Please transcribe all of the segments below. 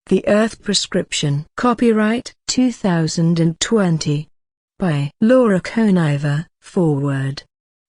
The Earth Prescription. Copyright 2020. By Laura Koniver. Foreword.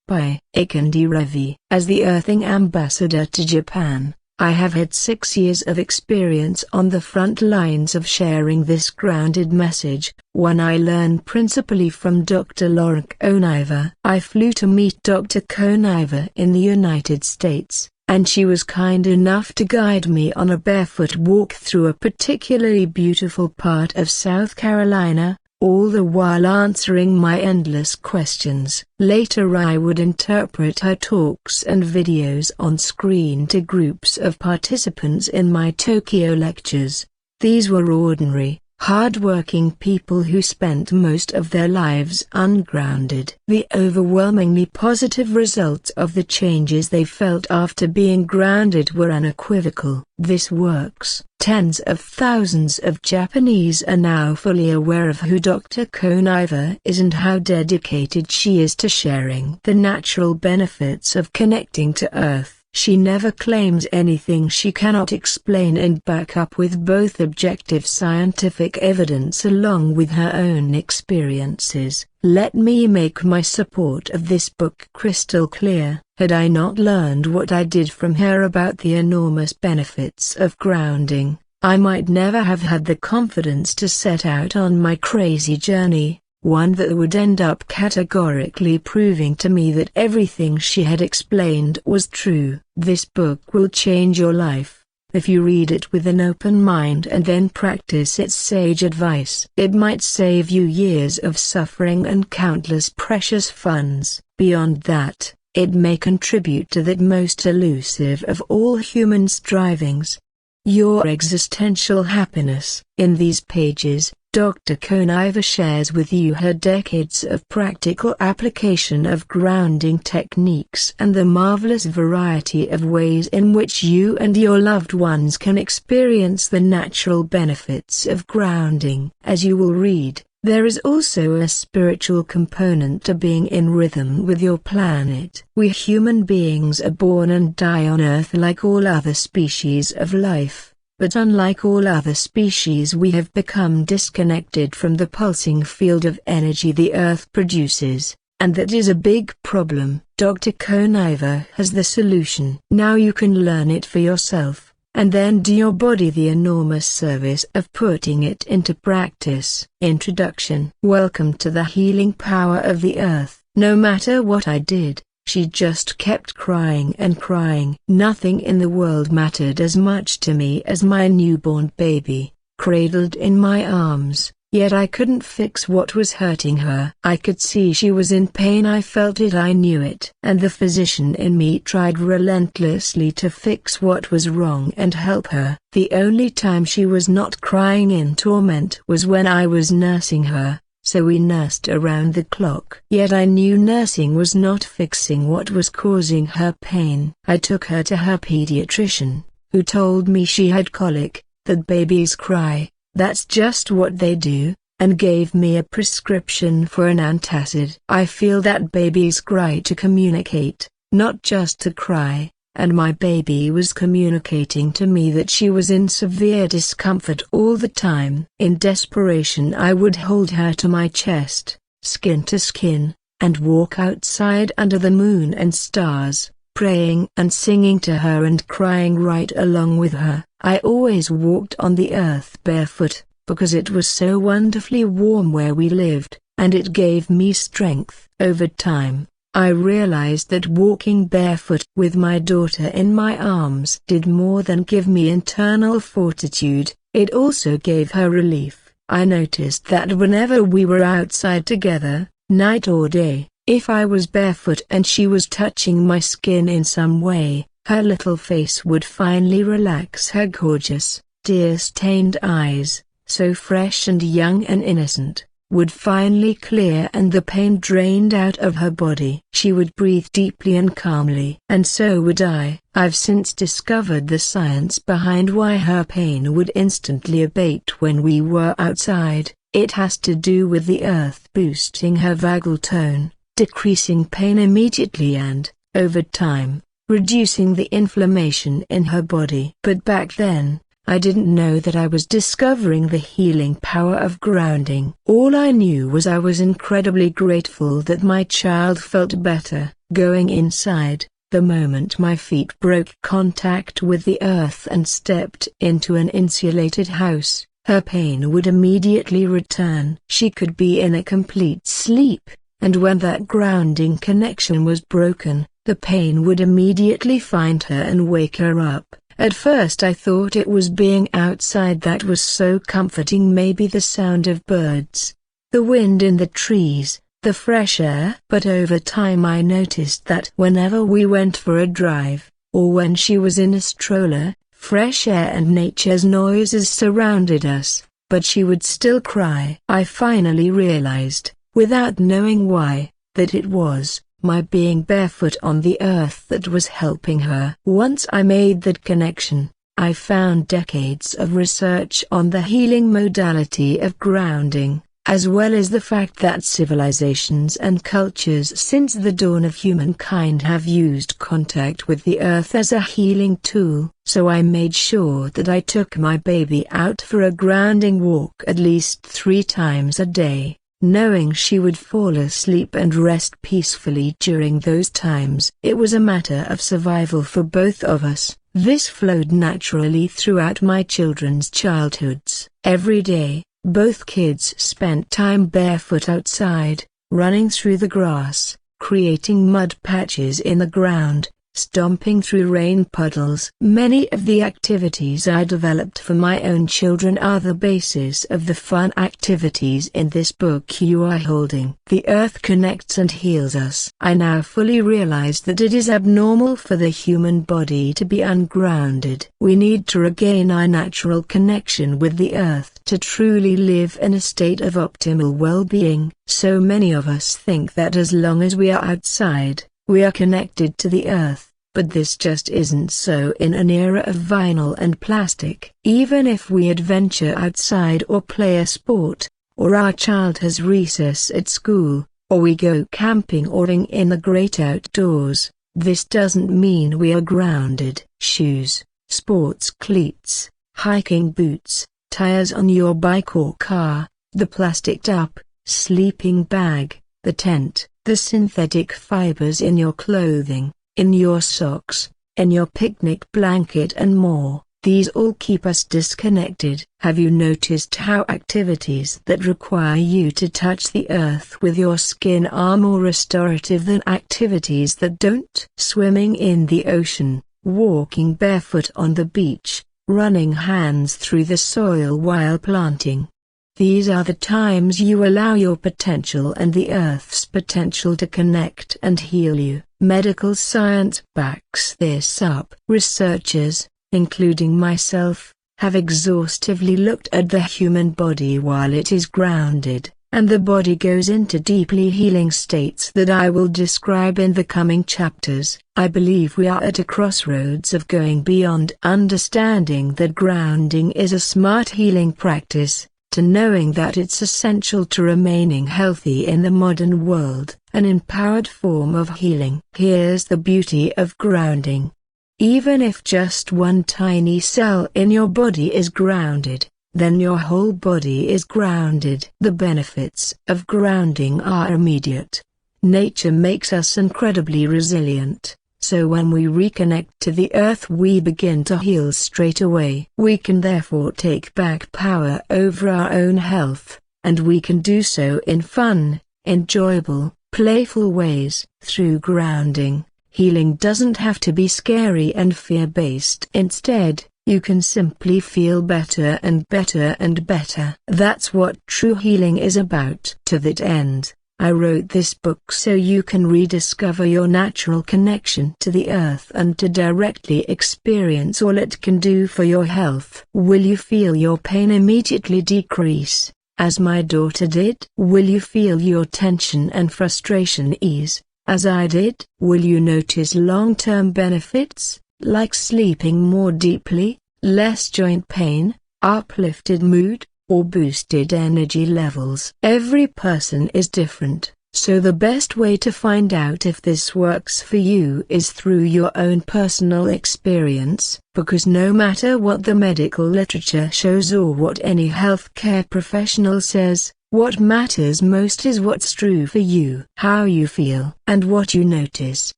By Ikandi Ravi. As the Earthing Ambassador to Japan, I have had 6 years of experience on the front lines of sharing this grounded message, one I learned principally from Dr. Laura Koniver. I flew to meet Dr. Koniver in the United States, and she was kind enough to guide me on a barefoot walk through a particularly beautiful part of South Carolina, all the while answering my endless questions. Later I would interpret her talks and videos on screen to groups of participants in my Tokyo lectures. These were ordinary, hard-working people who spent most of their lives ungrounded. The overwhelmingly positive results of the changes they felt after being grounded were unequivocal. This works. Tens of thousands of Japanese are now fully aware of who Dr. Koniver is and how dedicated she is to sharing the natural benefits of connecting to Earth. She never claims anything she cannot explain and back up with both objective scientific evidence along with her own experiences. Let me make my support of this book crystal clear. Had I not learned what I did from her about the enormous benefits of grounding, I might never have had the confidence to set out on my crazy journey, one that would end up categorically proving to me that everything she had explained was true. This book will change your life, if you read it with an open mind and then practice its sage advice. It might save you years of suffering and countless precious funds. Beyond that, it may contribute to that most elusive of all human strivings, your existential happiness. In these pages, Dr. Koniver shares with you her decades of practical application of grounding techniques and the marvelous variety of ways in which you and your loved ones can experience the natural benefits of grounding. As you will read, there is also a spiritual component to being in rhythm with your planet. We human beings are born and die on Earth like all other species of life. But unlike all other species, we have become disconnected from the pulsing field of energy the Earth produces, and that is a big problem. Dr. Koniver has the solution. Now you can learn it for yourself, and then do your body the enormous service of putting it into practice. Introduction. Welcome to the healing power of the Earth. No matter what I did, she just kept crying and crying. Nothing in the world mattered as much to me as my newborn baby, cradled in my arms, yet I couldn't fix what was hurting her. I could see she was in pain, I felt it, I knew it. And the physician in me tried relentlessly to fix what was wrong and help her. The only time she was not crying in torment was when I was nursing her. So we nursed around the clock. Yet I knew nursing was not fixing what was causing her pain. I took her to her pediatrician, who told me she had colic, that babies cry, that's just what they do, and gave me a prescription for an antacid. I feel that babies cry to communicate, not just to cry. And my baby was communicating to me that she was in severe discomfort all the time. In desperation I would hold her to my chest, skin to skin, and walk outside under the moon and stars, praying and singing to her and crying right along with her. I always walked on the earth barefoot, because it was so wonderfully warm where we lived, and it gave me strength. Over time, I realized that walking barefoot with my daughter in my arms did more than give me internal fortitude, it also gave her relief. I noticed that whenever we were outside together, night or day, if I was barefoot and she was touching my skin in some way, her little face would finally relax, her gorgeous, tear-stained eyes, so fresh and young and innocent, would finally clear and the pain drained out of her body. She would breathe deeply and calmly. And so would I. I've since discovered the science behind why her pain would instantly abate when we were outside. It has to do with the earth boosting her vagal tone, decreasing pain immediately and, over time, reducing the inflammation in her body. But back then, I didn't know that I was discovering the healing power of grounding. All I knew was I was incredibly grateful that my child felt better. Going inside, the moment my feet broke contact with the earth and stepped into an insulated house, her pain would immediately return. She could be in a complete sleep, and when that grounding connection was broken, the pain would immediately find her and wake her up. At first I thought it was being outside that was so comforting, maybe the sound of birds, the wind in the trees, the fresh air. But over time I noticed that whenever we went for a drive, or when she was in a stroller, fresh air and nature's noises surrounded us, but she would still cry. I finally realized, without knowing why, that it was my being barefoot on the earth that was helping her. Once I made that connection, I found decades of research on the healing modality of grounding, as well as the fact that civilizations and cultures since the dawn of humankind have used contact with the earth as a healing tool. So I made sure that I took my baby out for a grounding walk at least 3 times a day, knowing she would fall asleep and rest peacefully during those times. It was a matter of survival for both of us. This flowed naturally throughout my children's childhoods. Every day, both kids spent time barefoot outside, running through the grass, creating mud patches in the ground, stomping through rain puddles. Many of the activities I developed for my own children are the basis of the fun activities in this book you are holding. The earth connects and heals us. I now fully realize that it is abnormal for the human body to be ungrounded. We need to regain our natural connection with the earth to truly live in a state of optimal well-being. So many of us think that as long as we are outside, we are connected to the earth, but this just isn't so in an era of vinyl and plastic. Even if we adventure outside or play a sport, or our child has recess at school, or we go camping or in the great outdoors, this doesn't mean we are grounded. Shoes, sports cleats, hiking boots, tires on your bike or car, the plastic top, sleeping bag, the tent, the synthetic fibers in your clothing, in your socks, in your picnic blanket and more, these all keep us disconnected. Have you noticed how activities that require you to touch the earth with your skin are more restorative than activities that don't? Swimming in the ocean, walking barefoot on the beach, running hands through the soil while planting. These are the times you allow your potential and the earth's potential to connect and heal you. Medical science backs this up. Researchers, including myself, have exhaustively looked at the human body while it is grounded, and the body goes into deeply healing states that I will describe in the coming chapters. I believe we are at a crossroads of going beyond understanding that grounding is a smart healing practice, to knowing that it's essential to remaining healthy in the modern world, an empowered form of healing. Here's the beauty of grounding. Even if just one tiny cell in your body is grounded, then your whole body is grounded. The benefits of grounding are immediate. Nature makes us incredibly resilient. So when we reconnect to the earth we begin to heal straight away. We can therefore take back power over our own health, and we can do so in fun, enjoyable, playful ways. Through grounding, healing doesn't have to be scary and fear-based. Instead, you can simply feel better and better and better. That's what true healing is about. To that end, I wrote this book so you can rediscover your natural connection to the earth and to directly experience all it can do for your health. Will you feel your pain immediately decrease, as my daughter did? Will you feel your tension and frustration ease, as I did? Will you notice long-term benefits, like sleeping more deeply, less joint pain, uplifted mood, or boosted energy levels? Every person is different, So the best way to find out if this works for you is through your own personal experience, because no matter what the medical literature shows or what any healthcare professional says, what matters most is what's true for you, how you feel, and what you notice.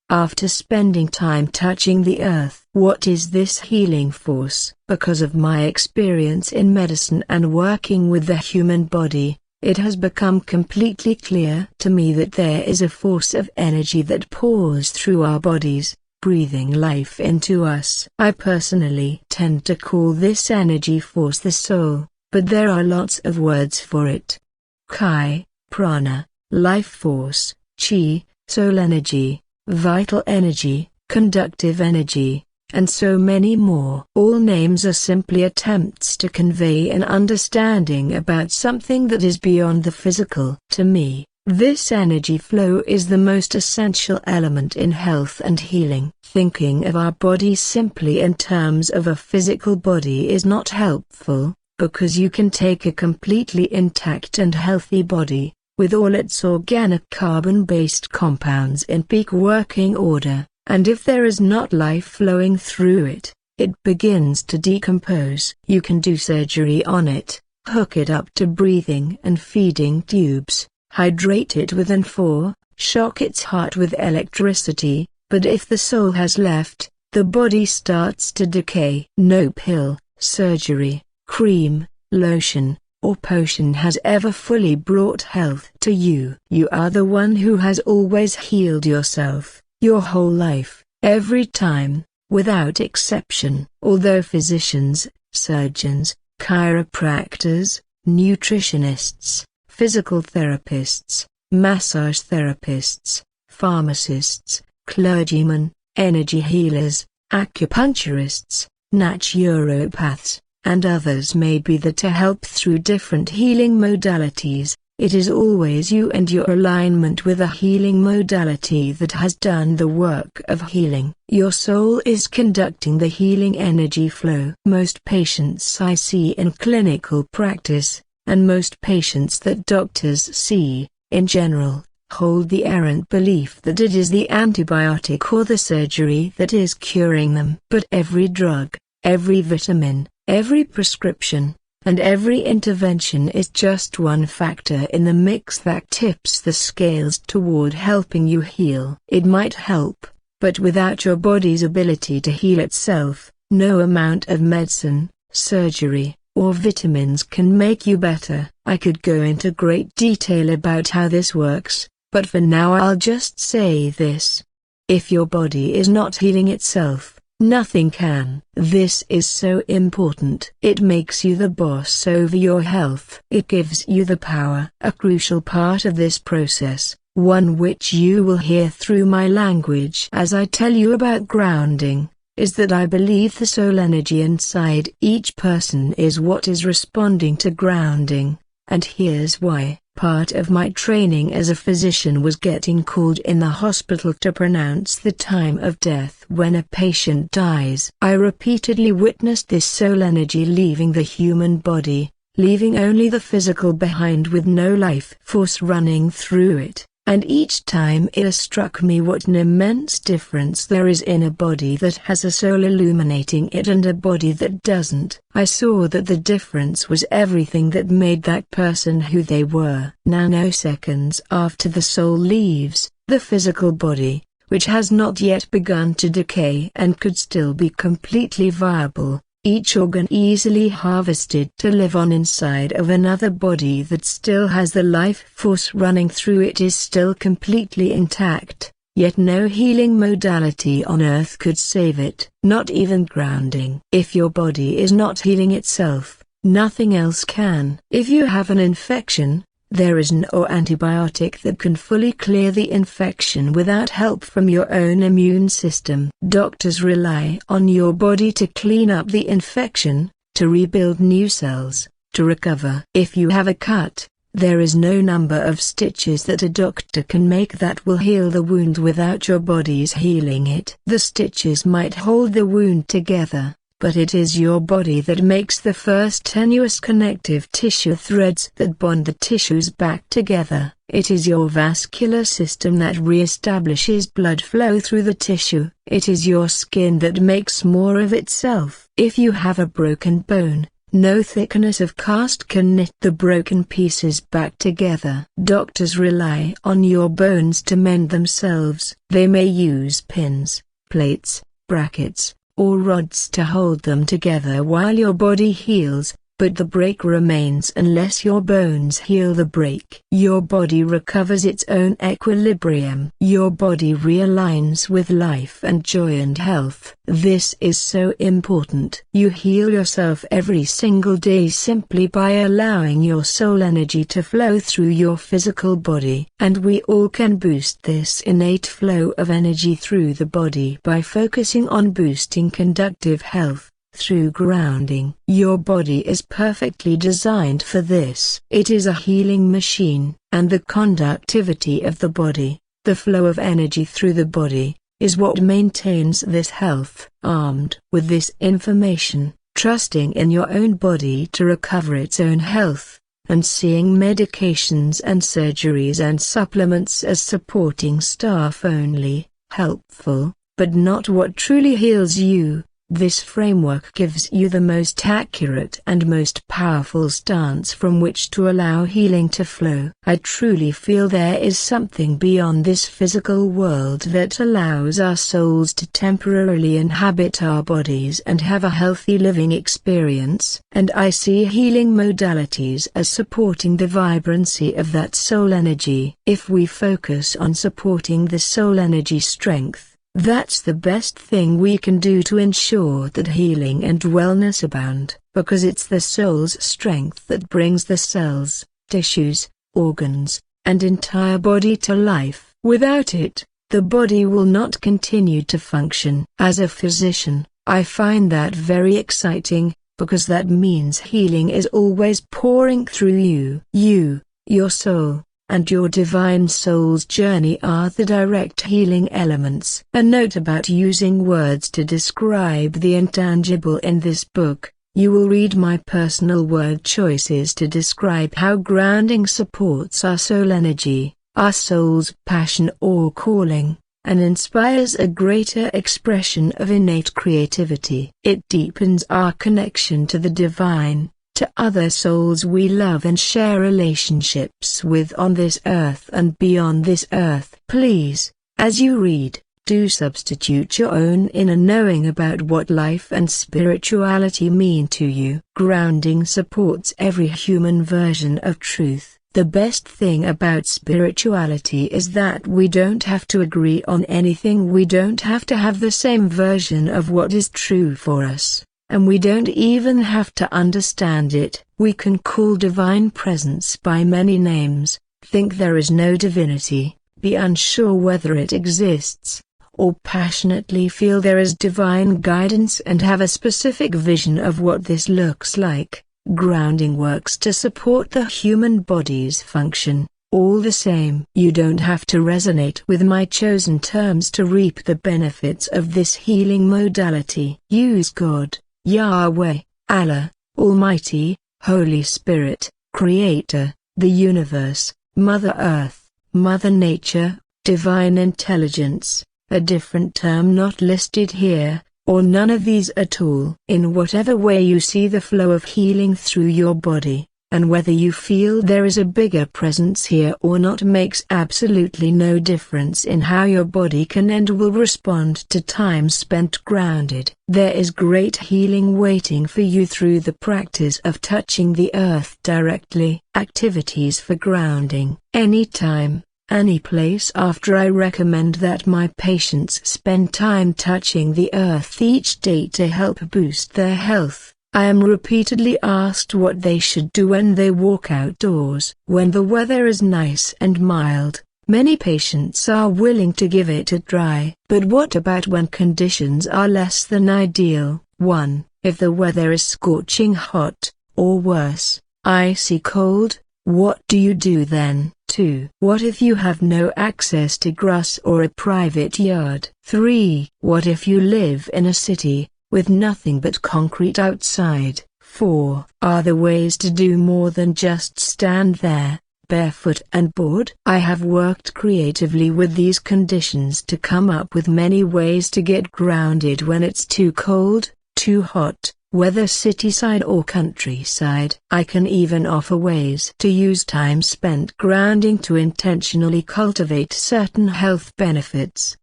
After spending time touching the earth, what is this healing force? Because of my experience in medicine and working with the human body, it has become completely clear to me that there is a force of energy that pours through our bodies, breathing life into us. I personally tend to call this energy force the soul, but there are lots of words for it. Chi, prana, life force, chi, soul energy, vital energy, conductive energy, and so many more. All names are simply attempts to convey an understanding about something that is beyond the physical. To me, this energy flow is the most essential element in health and healing. Thinking of our bodies simply in terms of a physical body is not helpful, because you can take a completely intact and healthy body, with all its organic carbon-based compounds in peak working order, and if there is not life flowing through it, it begins to decompose. You can do surgery on it, hook it up to breathing and feeding tubes, hydrate it with N4, shock its heart with electricity, but if the soul has left, the body starts to decay. No pill, surgery, cream, lotion, or potion has ever fully brought health to you. You are the one who has always healed yourself, your whole life, every time, without exception. Although physicians, surgeons, chiropractors, nutritionists, physical therapists, massage therapists, pharmacists, clergymen, energy healers, acupuncturists, naturopaths, and others may be there to help through different healing modalities, it is always you and your alignment with a healing modality that has done the work of healing. Your soul is conducting the healing energy flow. Most patients I see in clinical practice, and most patients that doctors see, in general, hold the errant belief that it is the antibiotic or the surgery that is curing them. But every drug, every vitamin, every prescription, and every intervention is just one factor in the mix that tips the scales toward helping you heal. It might help, but without your body's ability to heal itself, no amount of medicine, surgery, or vitamins can make you better. I could go into great detail about how this works, but for now I'll just say this. If your body is not healing itself, nothing can. This is so important. It makes you the boss over your health. It gives you the power. A crucial part of this process, one which you will hear through my language as I tell you about grounding, is that I believe the soul energy inside each person is what is responding to grounding, and here's why. Part of my training as a physician was getting called in the hospital to pronounce the time of death when a patient dies. I repeatedly witnessed this soul energy leaving the human body, leaving only the physical behind with no life force running through it. And each time it struck me what an immense difference there is in a body that has a soul illuminating it and a body that doesn't. I saw that the difference was everything that made that person who they were. Nanoseconds after the soul leaves the physical body, which has not yet begun to decay and could still be completely viable, each organ easily harvested to live on inside of another body that still has the life force running through it is still completely intact, yet no healing modality on earth could save it, not even grounding. If your body is not healing itself, nothing else can. If you have an infection, there is no antibiotic that can fully clear the infection without help from your own immune system. Doctors rely on your body to clean up the infection, to rebuild new cells, to recover. If you have a cut, there is no number of stitches that a doctor can make that will heal the wound without your body's healing it. The stitches might hold the wound together, but it is your body that makes the first tenuous connective tissue threads that bond the tissues back together. It is your vascular system that re-establishes blood flow through the tissue. It is your skin that makes more of itself. If you have a broken bone, no thickness of cast can knit the broken pieces back together. Doctors rely on your bones to mend themselves. They may use pins, plates, brackets, or rods to hold them together while your body heals, but the break remains unless your bones heal the break. Your body recovers its own equilibrium. Your body realigns with life and joy and health. This is so important. You heal yourself every single day simply by allowing your soul energy to flow through your physical body. And we all can boost this innate flow of energy through the body by focusing on boosting conductive health. Through grounding. Your body is perfectly designed for this. It is a healing machine, and the conductivity of the body, the flow of energy through the body, is what maintains this health. Armed with this information, trusting in your own body to recover its own health, and seeing medications and surgeries and supplements as supporting staff only, helpful, but not what truly heals you. This framework gives you the most accurate and most powerful stance from which to allow healing to flow. I truly feel there is something beyond this physical world that allows our souls to temporarily inhabit our bodies and have a healthy living experience. And I see healing modalities as supporting the vibrancy of that soul energy. If we focus on supporting the soul energy strength, that's the best thing we can do to ensure that healing and wellness abound, because it's the soul's strength that brings the cells, tissues, organs, and entire body to life. Without it, the body will not continue to function. As a physician, I find that very exciting, because that means healing is always pouring through you. You, your soul, and your divine soul's journey are the direct healing elements. A note about using words to describe the intangible in this book. You will read my personal word choices to describe how grounding supports our soul energy, our soul's passion or calling, and inspires a greater expression of innate creativity. It deepens our connection to the divine, to other souls we love and share relationships with on this earth and beyond this earth. Please, as you read, do substitute your own inner knowing about what life and spirituality mean to you. Grounding supports every human version of truth. The best thing about spirituality is that we don't have to agree on anything. We don't have to have the same version of what is true for us. And we don't even have to understand it. We can call divine presence by many names, think there is no divinity, be unsure whether it exists, or passionately feel there is divine guidance and have a specific vision of what this looks like. Grounding works to support the human body's function. All the same, you don't have to resonate with my chosen terms to reap the benefits of this healing modality. Use God, Yahweh, Allah, Almighty, Holy Spirit, Creator, the universe, Mother Earth, Mother Nature, Divine Intelligence, a different term not listed here, or none of these at all. In whatever way you see the flow of healing through your body, and whether you feel there is a bigger presence here or not makes absolutely no difference in how your body can and will respond to time spent grounded. There is great healing waiting for you through the practice of touching the earth directly. Activities for grounding. Anytime, any place. After I recommend that my patients spend time touching the earth each day to help boost their health, I am repeatedly asked what they should do when they walk outdoors. When the weather is nice and mild, many patients are willing to give it a try. But what about when conditions are less than ideal? 1. If the weather is scorching hot, or worse, icy cold, what do you do then? 2. What if you have no access to grass or a private yard? 3. What if you live in a city, with nothing but concrete outside? 4. Are there ways to do more than just stand there, barefoot and bored. I have worked creatively with these conditions to come up with many ways to get grounded when it's too cold, too hot, whether cityside or countryside. I can even offer ways to use time spent grounding to intentionally cultivate certain health benefits.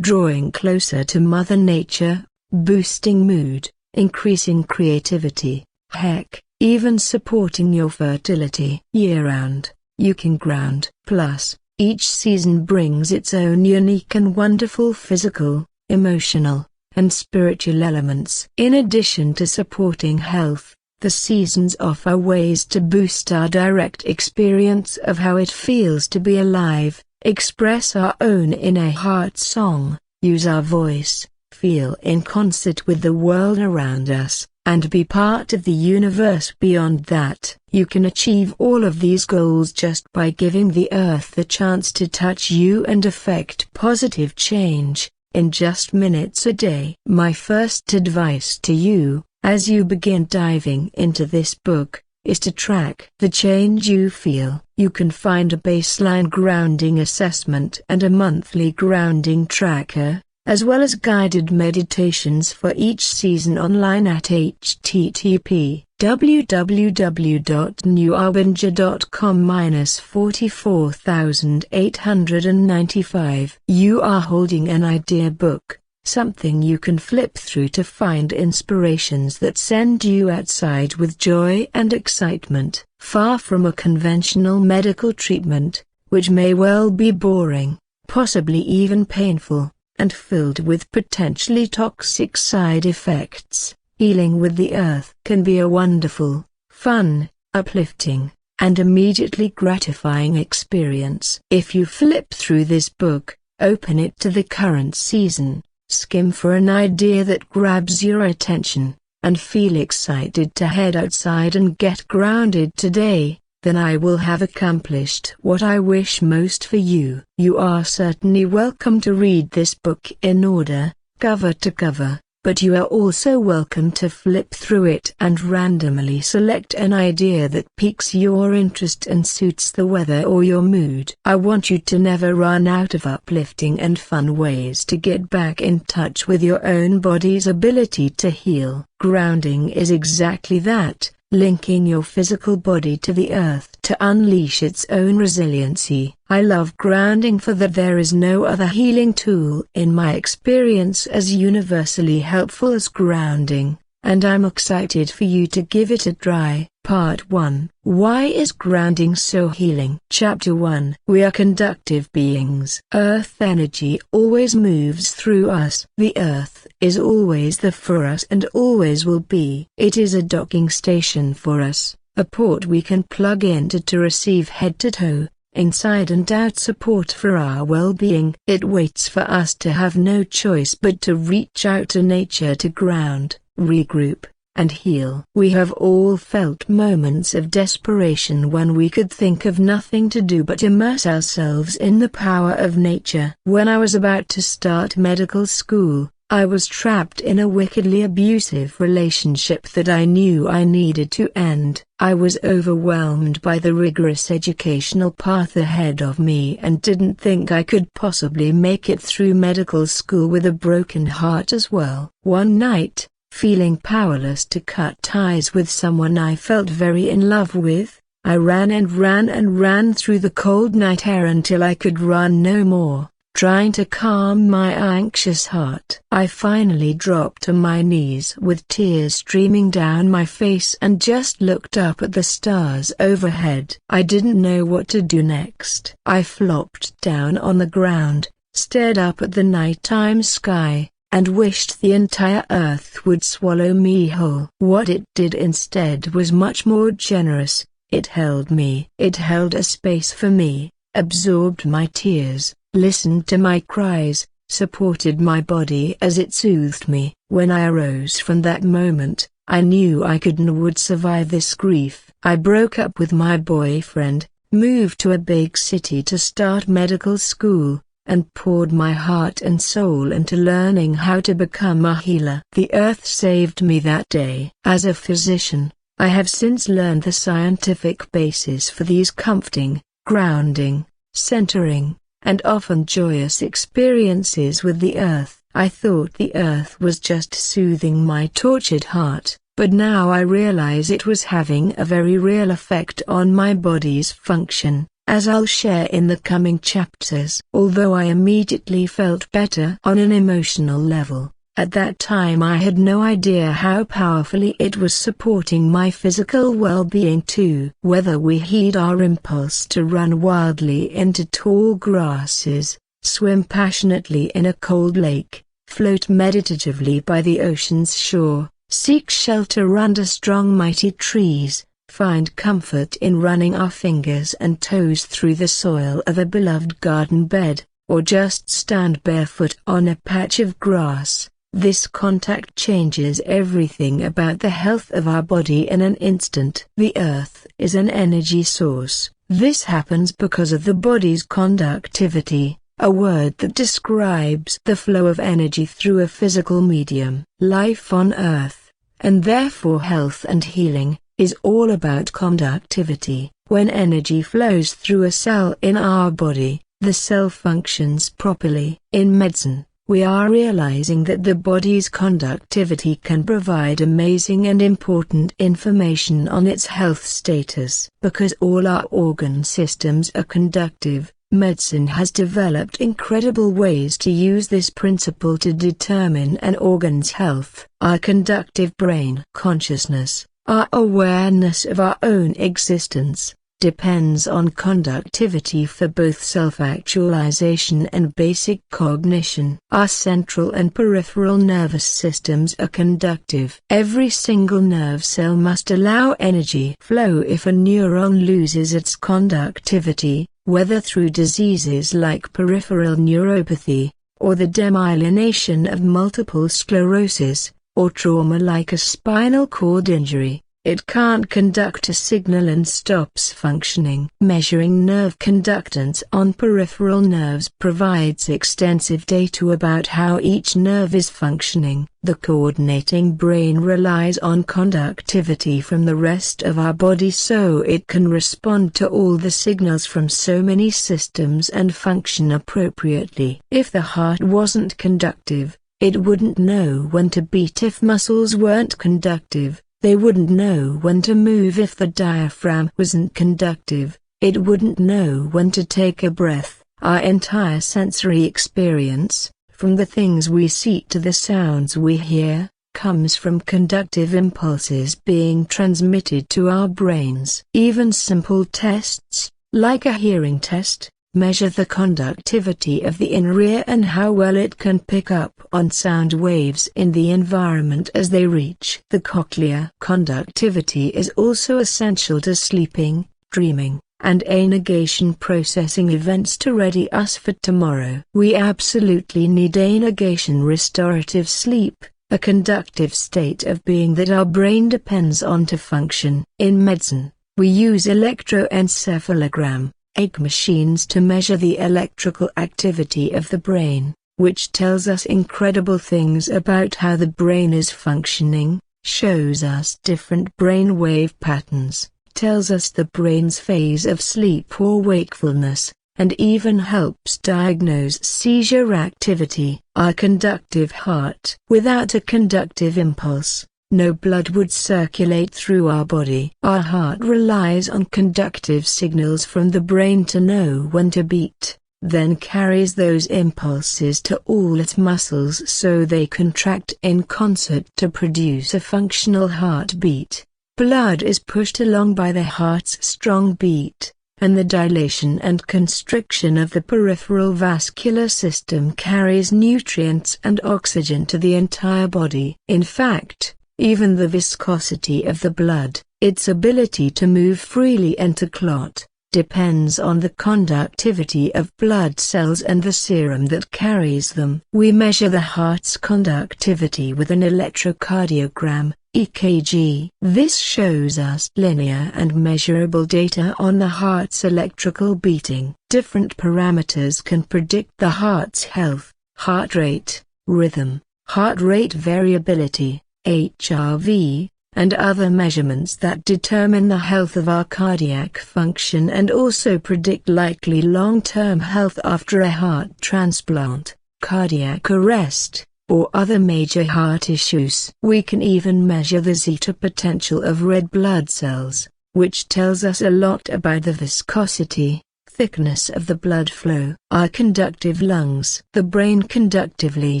Drawing closer to Mother Nature, boosting mood, increasing creativity, heck, even supporting your fertility. Year-round, you can ground. Plus, each season brings its own unique and wonderful physical, emotional, and spiritual elements. In addition to supporting health, the seasons offer ways to boost our direct experience of how it feels to be alive, express our own inner heart song, use our voice, feel in concert with the world around us, and be part of the universe beyond that. You can achieve all of these goals just by giving the earth the chance to touch you and affect positive change, in just minutes a day. My first advice to you, as you begin diving into this book, is to track the change you feel. You can find a baseline grounding assessment and a monthly grounding tracker, as well as guided meditations for each season online at http://www.newarbinger.com-44895. You are holding an idea book, something you can flip through to find inspirations that send you outside with joy and excitement. Far from a conventional medical treatment, which may well be boring, possibly even painful, and filled with potentially toxic side effects, healing with the earth can be a wonderful, fun, uplifting, and immediately gratifying experience. If you flip through this book, open it to the current season, skim for an idea that grabs your attention, and feel excited to head outside and get grounded today, then I will have accomplished what I wish most for you. You are certainly welcome to read this book in order, cover to cover, but you are also welcome to flip through it and randomly select an idea that piques your interest and suits the weather or your mood. I want you to never run out of uplifting and fun ways to get back in touch with your own body's ability to heal. Grounding is exactly that, linking your physical body to the earth to unleash its own resiliency. I love grounding for that there is no other healing tool in my experience as universally helpful as grounding, and I'm excited for you to give it a try. Part 1. Why is grounding so healing? Chapter 1. We are conductive beings. Earth energy always moves through us. The earth is always there for us and always will be. It is a docking station for us, a port we can plug into to receive head-to-toe, inside and out support for our well-being. It waits for us to have no choice but to reach out to nature to ground, regroup, and heal. We have all felt moments of desperation when we could think of nothing to do but immerse ourselves in the power of nature. When I was about to start medical school, I was trapped in a wickedly abusive relationship that I knew I needed to end. I was overwhelmed by the rigorous educational path ahead of me and didn't think I could possibly make it through medical school with a broken heart as well. One night, feeling powerless to cut ties with someone I felt very in love with, I ran and ran and ran through the cold night air until I could run no more, trying to calm my anxious heart. I finally dropped to my knees with tears streaming down my face and just looked up at the stars overhead. I didn't know what to do next. I flopped down on the ground, stared up at the nighttime sky, and wished the entire earth would swallow me whole. What it did instead was much more generous. It held me. It held a space for me, absorbed my tears, listened to my cries, supported my body as it soothed me. When I arose from that moment, I knew I could and would survive this grief. I broke up with my boyfriend, moved to a big city to start medical school, and poured my heart and soul into learning how to become a healer. The earth saved me that day. As a physician, I have since learned the scientific basis for these comforting, grounding, centering, and often joyous experiences with the earth. I thought the earth was just soothing my tortured heart, but now I realize it was having a very real effect on my body's function, as I'll share in the coming chapters. Although I immediately felt better on an emotional level, at that time I had no idea how powerfully it was supporting my physical well-being too. Whether we heed our impulse to run wildly into tall grasses, swim passionately in a cold lake, float meditatively by the ocean's shore, seek shelter under strong mighty trees, find comfort in running our fingers and toes through the soil of a beloved garden bed, or just stand barefoot on a patch of grass, this contact changes everything about the health of our body in an instant. The earth is an energy source. This happens because of the body's conductivity, a word that describes the flow of energy through a physical medium. Life on Earth, and therefore health and healing, is all about conductivity. When energy flows through a cell in our body, the cell functions properly. In medicine, we are realizing that the body's conductivity can provide amazing and important information on its health status. Because all our organ systems are conductive, medicine has developed incredible ways to use this principle to determine an organ's health. Our conductive brain consciousness, our awareness of our own existence, depends on conductivity for both self-actualization and basic cognition. Our central and peripheral nervous systems are conductive. Every single nerve cell must allow energy flow. If a neuron loses its conductivity, whether through diseases like peripheral neuropathy, or the demyelination of multiple sclerosis, or trauma like a spinal cord injury, it can't conduct a signal and stops functioning. Measuring nerve conductance on peripheral nerves provides extensive data about how each nerve is functioning. The coordinating brain relies on conductivity from the rest of our body so it can respond to all the signals from so many systems and function appropriately. If the heart wasn't conductive, it wouldn't know when to beat. If muscles weren't conductive, they wouldn't know when to move. If the diaphragm wasn't conductive, it wouldn't know when to take a breath. Our entire sensory experience, from the things we see to the sounds we hear, comes from conductive impulses being transmitted to our brains. Even simple tests, like a hearing test, measure the conductivity of the inner ear and how well it can pick up on sound waves in the environment as they reach the cochlea. Conductivity is also essential to sleeping, dreaming, and anagation processing events to ready us for tomorrow. We absolutely need anagation restorative sleep, a conductive state of being that our brain depends on to function. In medicine, we use electroencephalogram, EEG machines to measure the electrical activity of the brain, which tells us incredible things about how the brain is functioning, shows us different brain wave patterns, tells us the brain's phase of sleep or wakefulness, and even helps diagnose seizure activity. Our conductive heart. Without a conductive impulse, no blood would circulate through our body. Our heart relies on conductive signals from the brain to know when to beat, then carries those impulses to all its muscles so they contract in concert to produce a functional heartbeat. Blood is pushed along by the heart's strong beat, and the dilation and constriction of the peripheral vascular system carries nutrients and oxygen to the entire body. In fact, even the viscosity of the blood, its ability to move freely and to clot, depends on the conductivity of blood cells and the serum that carries them. We measure the heart's conductivity with an electrocardiogram, EKG. This shows us linear and measurable data on the heart's electrical beating. Different parameters can predict the heart's health: heart rate, rhythm, heart rate variability, HRV, and other measurements that determine the health of our cardiac function and also predict likely long-term health after a heart transplant, cardiac arrest, or other major heart issues. We can even measure the zeta potential of red blood cells, which tells us a lot about the viscosity, thickness of the blood flow. Our conductive lungs. The brain conductively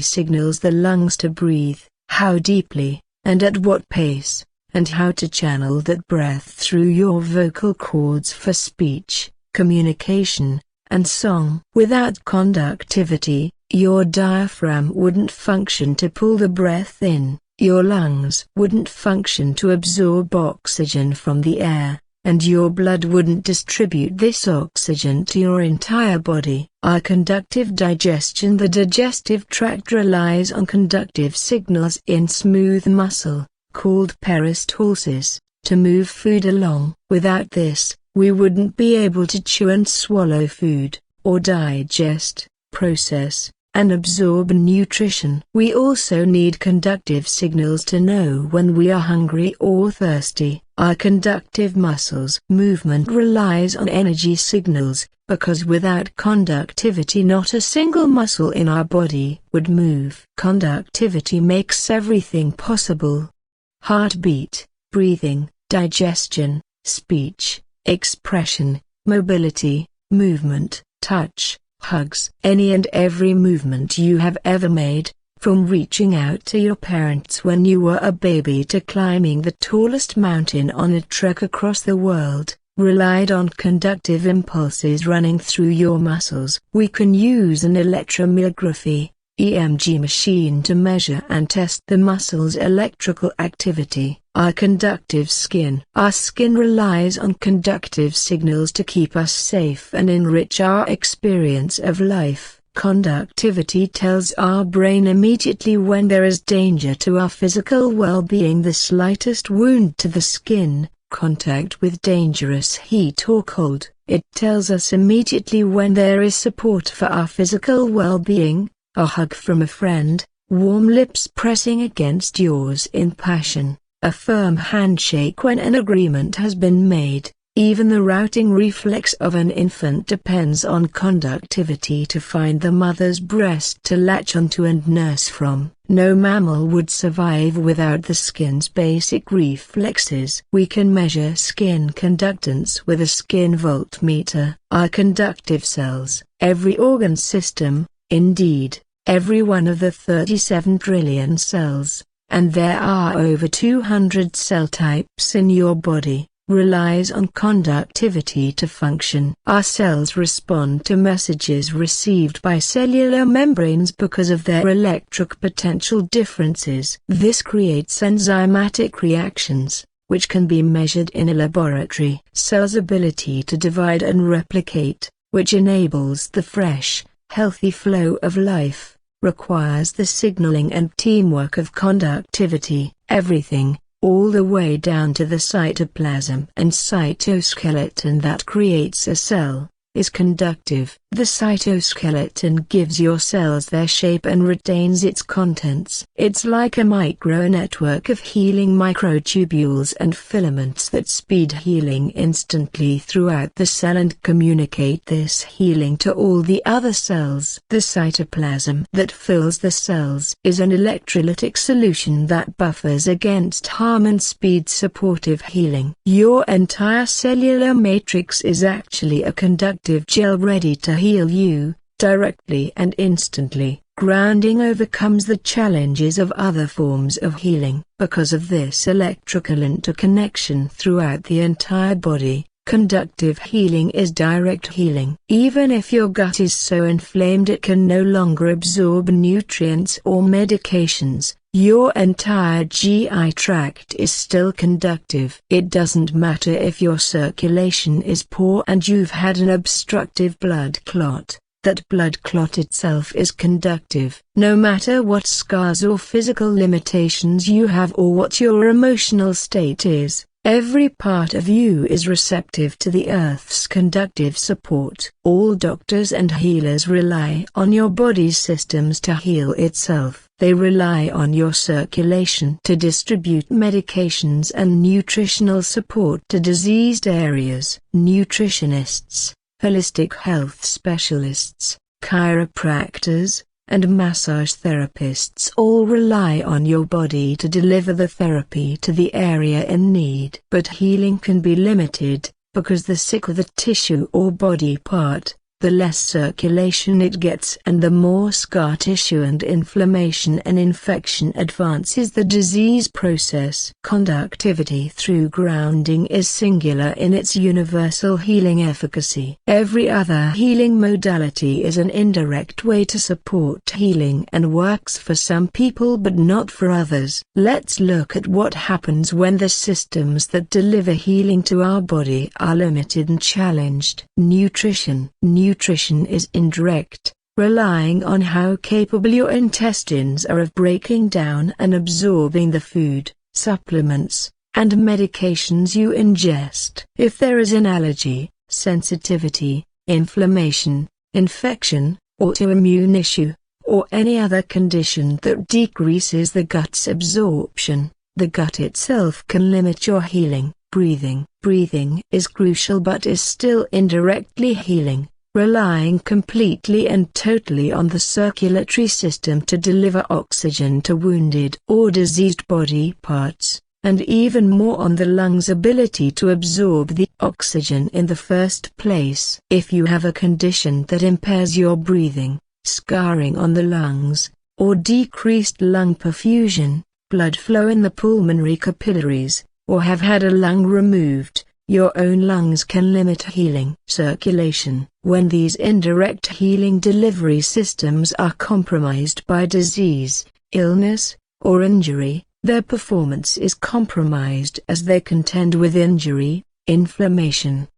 signals the lungs to breathe, how deeply, and at what pace, and how to channel that breath through your vocal cords for speech, communication, and song. Without conductivity, your diaphragm wouldn't function to pull the breath in, your lungs wouldn't function to absorb oxygen from the air, and your blood wouldn't distribute this oxygen to your entire body. Our conductive digestion. The digestive tract relies on conductive signals in smooth muscle, called peristalsis, to move food along. Without this, we wouldn't be able to chew and swallow food, or digest, process, and absorb nutrition. We also need conductive signals to know when we are hungry or thirsty. Our conductive muscles. Movement relies on energy signals, because without conductivity not a single muscle in our body would move. Conductivity makes everything possible. Heartbeat, breathing, digestion, speech, expression, mobility, movement, touch, hugs. Any and every movement you have ever made, from reaching out to your parents when you were a baby to climbing the tallest mountain on a trek across the world, relied on conductive impulses running through your muscles. We can use an electromyography, EMG machine to measure and test the muscle's electrical activity. Our conductive skin. Our skin relies on conductive signals to keep us safe and enrich our experience of life. Conductivity tells our brain immediately when there is danger to our physical well-being. The slightest wound to the skin, contact with dangerous heat or cold. It tells us immediately when there is support for our physical well-being. A hug from a friend, warm lips pressing against yours in passion, a firm handshake when an agreement has been made. Even the routing reflex of an infant depends on conductivity to find the mother's breast to latch onto and nurse from. No mammal would survive without the skin's basic reflexes. We can measure skin conductance with a skin voltmeter. Our conductive cells. Every organ system, indeed, every one of the 37 trillion cells, and there are over 200 cell types in your body, relies on conductivity to function. Our cells respond to messages received by cellular membranes because of their electric potential differences. This creates enzymatic reactions, which can be measured in a laboratory. Cells' ability to divide and replicate, which enables the fresh, healthy flow of life, requires the signaling and teamwork of conductivity. Everything, all the way down to the cytoplasm and cytoskeleton that creates a cell, is conductive. The cytoskeleton gives your cells their shape and retains its contents. It's like a micro-network of healing microtubules and filaments that speed healing instantly throughout the cell and communicate this healing to all the other cells. The cytoplasm that fills the cells is an electrolytic solution that buffers against harm and speeds supportive healing. Your entire cellular matrix is actually a conductive gel ready to heal you, directly and instantly. Grounding overcomes the challenges of other forms of healing. Because of this electrical interconnection throughout the entire body, conductive healing is direct healing. Even if your gut is so inflamed it can no longer absorb nutrients or medications, your entire GI tract is still conductive. It doesn't matter if your circulation is poor and you've had an obstructive blood clot. That blood clot itself is conductive. No matter what scars or physical limitations you have or what your emotional state is, every part of you is receptive to the Earth's conductive support. All doctors and healers rely on your body's systems to heal itself. They rely on your circulation to distribute medications and nutritional support to diseased areas. Nutritionists, holistic health specialists, chiropractors, and massage therapists all rely on your body to deliver the therapy to the area in need. But healing can be limited, because the sicker the tissue or body part, the less circulation it gets, and the more scar tissue and inflammation and infection advances the disease process. Conductivity through grounding is singular in its universal healing efficacy. Every other healing modality is an indirect way to support healing and works for some people but not for others. Let's look at what happens when the systems that deliver healing to our body are limited and challenged. Nutrition. Nutrition is indirect, relying on how capable your intestines are of breaking down and absorbing the food, supplements, and medications you ingest. If there is an allergy, sensitivity, inflammation, infection, autoimmune issue, or any other condition that decreases the gut's absorption, the gut itself can limit your healing. Breathing. Breathing is crucial but is still indirectly healing, relying completely and totally on the circulatory system to deliver oxygen to wounded or diseased body parts, and even more on the lungs' ability to absorb the oxygen in the first place. If you have a condition that impairs your breathing, scarring on the lungs, or decreased lung perfusion, blood flow in the pulmonary capillaries, or have had a lung removed, your own lungs can limit healing. Circulation. When these indirect healing delivery systems are compromised by disease, illness, or injury, their performance is compromised as they contend with injury, inflammation,